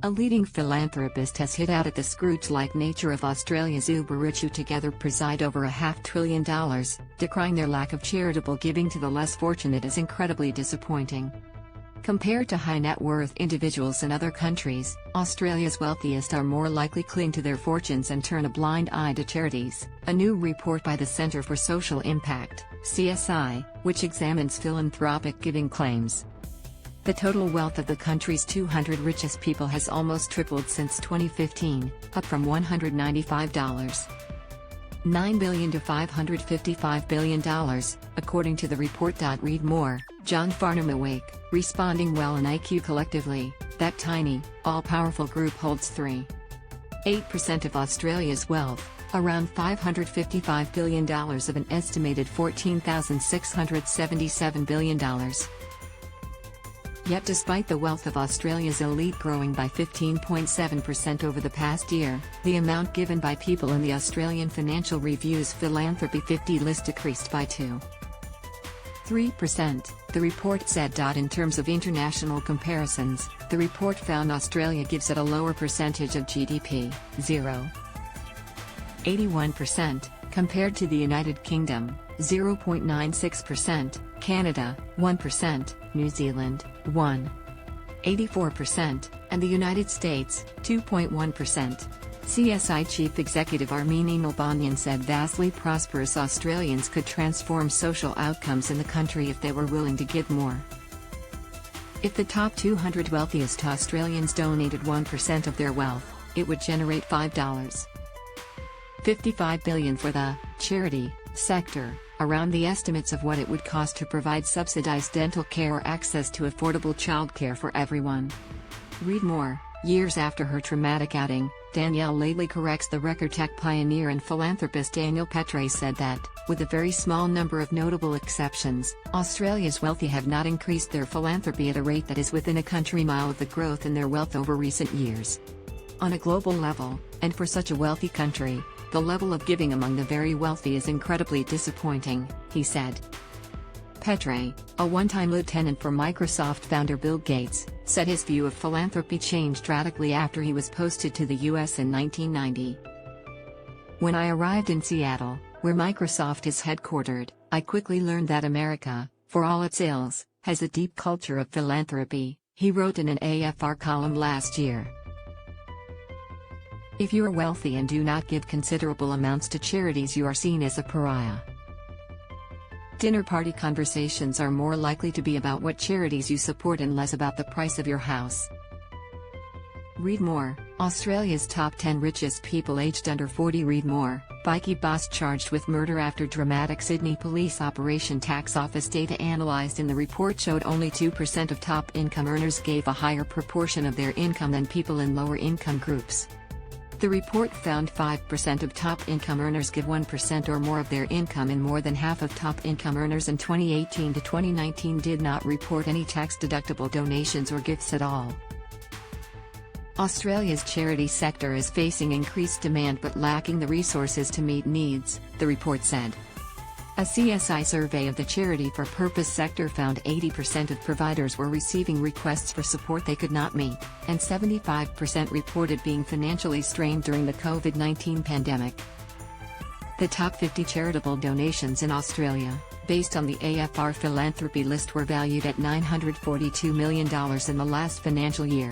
A leading philanthropist has hit out at the Scrooge-like nature of Australia's uber-rich who together preside over $500 billion, decrying their lack of charitable giving to the less fortunate as incredibly disappointing. Compared to high-net-worth individuals in other countries, Australia's wealthiest are more likely to cling to their fortunes and turn a blind eye to charities, a new report by the Centre for Social Impact, CSI, which examines philanthropic giving claims. The total wealth of the country's 200 richest people has almost tripled since 2015, up from $195.9 billion to $555 billion, according to the report. Read more. John Farnham Awake, Responding Well and IQ collectively, that tiny, all-powerful group holds 3.8% of Australia's wealth, around $555 billion of an estimated $14,677 billion. Yet despite the wealth of Australia's elite growing by 15.7% over the past year, the amount given by people in the Australian Financial Review's Philanthropy 50 list decreased by 2.3%, the report said. In terms of international comparisons, the report found Australia gives at a lower percentage of GDP, 0.81%, compared to the United Kingdom, 0.96%, Canada, 1%, New Zealand, 1.84%, and the United States, 2.1%. CSI Chief Executive Armine Albanyan said vastly prosperous Australians could transform social outcomes in the country if they were willing to give more. If the top 200 wealthiest Australians donated 1% of their wealth, it would generate $5.55 billion for the charity sector, around the estimates of what it would cost to provide subsidized dental care or access to affordable childcare for everyone. Read more. Years after her traumatic outing, Danielle Laidley corrects the record. Tech pioneer and philanthropist Daniel Petre said that, with a very small number of notable exceptions, Australia's wealthy have not increased their philanthropy at a rate that is within a country mile of the growth in their wealth over recent years. On a global level, and for such a wealthy country, the level of giving among the very wealthy is incredibly disappointing, he said. Petre, a one-time lieutenant for Microsoft founder Bill Gates, said his view of philanthropy changed radically after he was posted to the US in 1990. When I arrived in Seattle, where Microsoft is headquartered, I quickly learned that America, for all its ills, has a deep culture of philanthropy, he wrote in an AFR column last year. If you are wealthy and do not give considerable amounts to charities, you are seen as a pariah. Dinner party conversations are more likely to be about what charities you support and less about the price of your house. Read more. Australia's top 10 richest people aged under 40. Read more. Bikie boss charged with murder after dramatic Sydney police operation. Tax office data analysed in the report showed only 2% of top income earners gave a higher proportion of their income than people in lower income groups. The report found 5% of top income earners give 1% or more of their income, and more than half of top income earners in 2018 to 2019 did not report any tax-deductible donations or gifts at all. Australia's charity sector is facing increased demand but lacking the resources to meet needs, the report said. A CSI survey of the charity for purpose sector found 80% of providers were receiving requests for support they could not meet, and 75% reported being financially strained during the COVID-19 pandemic. The top 50 charitable donations in Australia, based on the AFR philanthropy list, were valued at $942 million in the last financial year.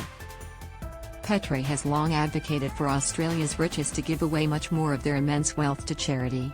Petre has long advocated for Australia's richest to give away much more of their immense wealth to charity.